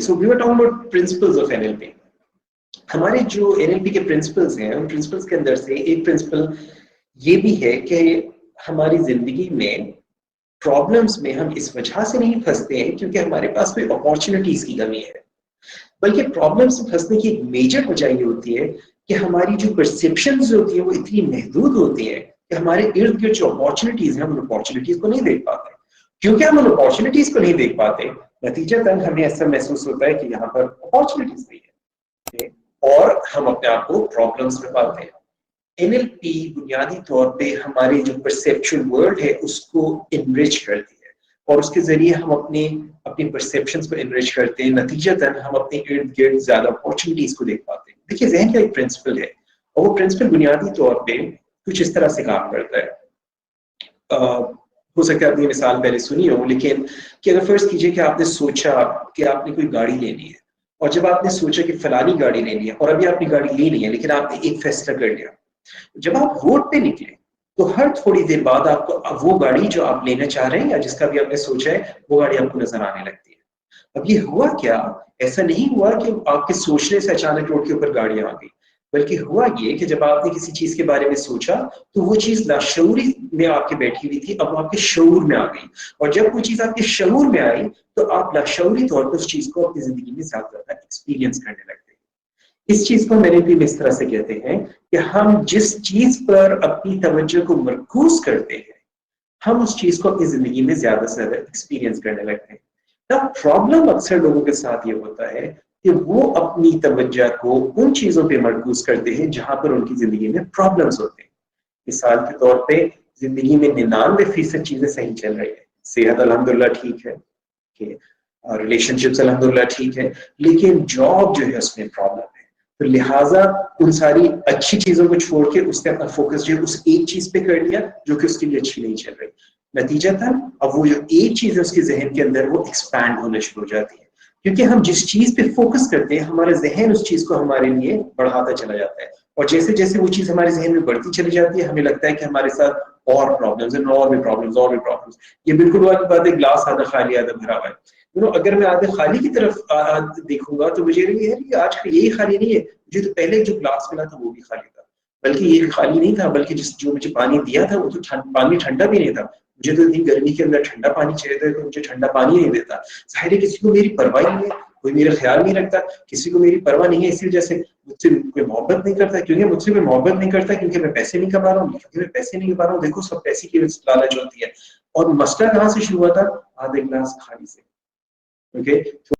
so we were talking about principles of NLP. हमारे जो NLP के प्रिंसिपल्स हैं, उन प्रिंसिपल्स के अंदर से एक प्रिंसिपल ये भी है कि हमारी जिंदगी में प्रॉब्लम्स में हम इस वजह से नहीं फंसते हैं क्योंकि हमारे पास कोई अपॉर्चुनिटीज की कमी है, बल्कि प्रॉब्लम्स में फंसने की एक मेजर वजह ये होती है कि हमारी जो परसेप्शंस होती है वो इतनी महदूद होती है कि हमारे इर्द गिर्द जो अपॉर्चुनिटीज हैं हम उन अपॉर्चुनिटीज को नहीं देख पाते। क्योंकि हम उन अपॉर्चुनिटीज को नहीं देख पाते, नतीजतन हमें ऐसा महसूस होता है कि यहाँ पर अपॉर्चुनिटीज नहीं है और हम अपने आप को प्रॉब्लम्स में पाते हैं। NLP बुनियादी तौर पे हमारे जो परसेप्चुअल वर्ल्ड है उसको इनरिच करती है और उसके जरिए हम अपनी परसेप्शंस को इनरिच करते हैं, नतीजतन हम अपने इर्द गिर्द ज्यादा अपॉर्चुनिटीज को देख पाते हैं। देखिए, ज़हन का एक प्रिंसिपल है और वो प्रिंसिपल बुनियादी तौर पे कुछ इस तरह से काम करता है। हो सकता है आपने मिसाल पहले सुनी हो, लेकिन कि अगर फर्ज कीजिए कि आपने सोचा कि आपने कोई गाड़ी लेनी है और जब आपने सोचा कि फलानी गाड़ी लेनी है और अभी आपने गाड़ी ली नहीं है, लेकिन आपने एक फैसला कर लिया, जब आप रोड पे निकले तो हर थोड़ी देर बाद आपको वो गाड़ी जो आप लेना चाह रहे हैं या जिसका भी आपने सोचा है वो गाड़ी आपको नजर आने लगती है। अब ये हुआ क्या? ऐसा नहीं हुआ कि आपके सोचने से अचानक रोड के ऊपर गाड़ियां आ गई, बल्कि हुआ ये कि जब आपने किसी चीज के बारे में सोचा तो वो चीज लाशऊरी में आपके बैठी हुई थी, अब आपके शऊर में आ गई, और जब वो चीज आपके शऊर में आई तो आप लाशऊरी तौर पर उस चीज को अपनी जिंदगी में ज्यादा एक्सपीरियंस करने लगते हैं। इस चीज को मेरे भी इस तरह से कहते हैं कि हम जिस चीज पर अपनी तवज्जो को मरकूज करते हैं हम उस चीज को अपनी जिंदगी में ज्यादा से ज्यादा एक्सपीरियंस करने लगते हैं। तब प्रॉब्लम अक्सर लोगों के साथ ये होता है कि वो अपनी तवज्जो को उन चीजों पे मरकूज करते हैं जहां पर उनकी जिंदगी में प्रॉब्लम्स होते हैं। मिसाल के तौर पे जिंदगी में 99% चीजें सही चल रही है, सेहत अल्हम्दुलिल्लाह ठीक है, रिलेशनशिप्स अल्हम्दुलिल्लाह ठीक है, लेकिन जॉब जो है उसमें प्रॉब्लम है, तो लिहाजा उन सारी अच्छी चीजों को छोड़ के उसने अपना फोकस जो है उस एक चीज पे कर लिया जो कि उसके लिए अच्छी नहीं चल रही। नतीजतन अब वो जो एक चीज है उसके जहन के अंदर वो एक्सपैंड होना शुरू हो जाती है, क्योंकि हम जिस चीज पे फोकस करते हैं हमारा जहन उस चीज को हमारे लिए बढ़ाता चला जाता है, और जैसे जैसे वो चीज हमारे जहन में बढ़ती चली जाती है हमें लगता है कि हमारे साथ और प्रॉब्लम्स हैं, और भी प्रॉब्लम्स, और भी प्रॉब्लम्स। ये बिल्कुल वाली बात है, ग्लास आधा खाली आधा भरा हुआ है। अगर मैं आधे खाली की तरफ देखूंगा तो मुझे ये आज यही खाली नहीं है, मुझे तो पहले जो ग्लास मिला था वो भी खाली था, बल्कि ये खाली नहीं था, बल्कि जो मुझे पानी दिया था वो तो पानी ठंडा भी नहीं था। मुझे तो इतनी गर्मी के अंदर ठंडा पानी चाहिए था, तो मुझे ठंडा पानी नहीं देता। जाहिर है किसी को मेरी परवाह नहीं है, कोई मेरा ख्याल नहीं रखता, किसी को मेरी परवाह नहीं है, इसी वजह से मुझसे कोई मोहब्बत नहीं करता। क्योंकि मुझसे कोई मोहब्बत नहीं करता क्योंकि मैं पैसे नहीं कमा रहा हूँ, क्योंकि मैं पैसे नहीं कमा रहा हूँ। देखो, सब पैसे की लालच होती है। और मसला कहाँ से शुरू हुआ था? आधे गिलास खाली से। ओके।